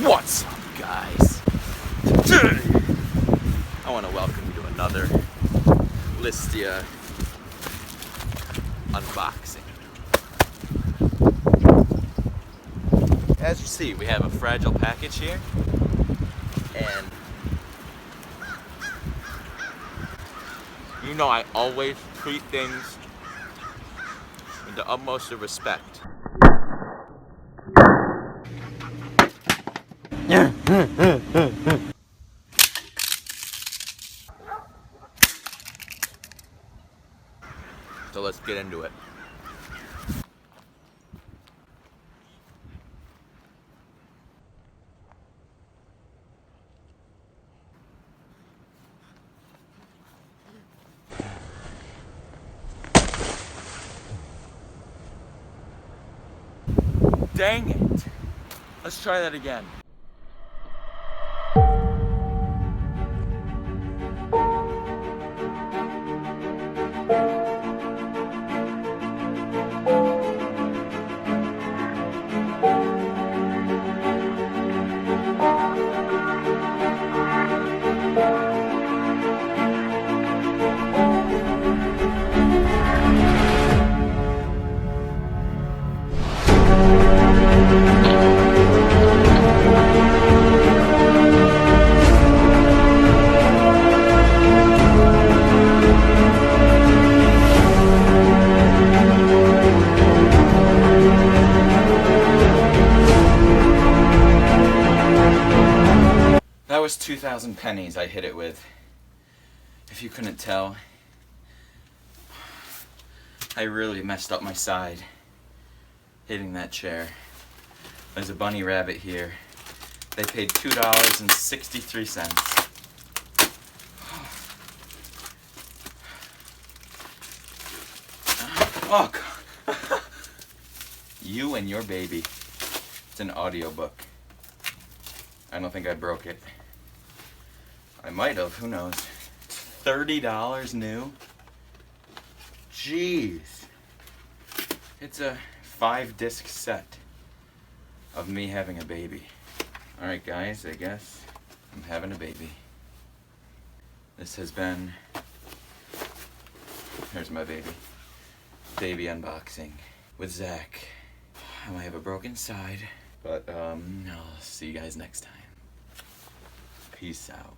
What's up, guys? Today, I want to welcome you to another Listia unboxing. As you see, we have a fragile package here, and you know I always treat things with the utmost of respect. So let's get into it. Dang it. Let's try that again. That was 2,000 pennies I hit it with. If you couldn't tell, I really messed up my side hitting that chair. There's a bunny rabbit here. They paid $2.63. Oh, God. You and your baby. It's an audiobook. I don't think I broke it. I might have, who knows. $30 new? Jeez. It's a 5-disc set of me having a baby. Alright guys, I guess I'm having a baby. This has been, here's my baby. Baby unboxing with Zach. I might have a broken side, but I'll see you guys next time. Peace out.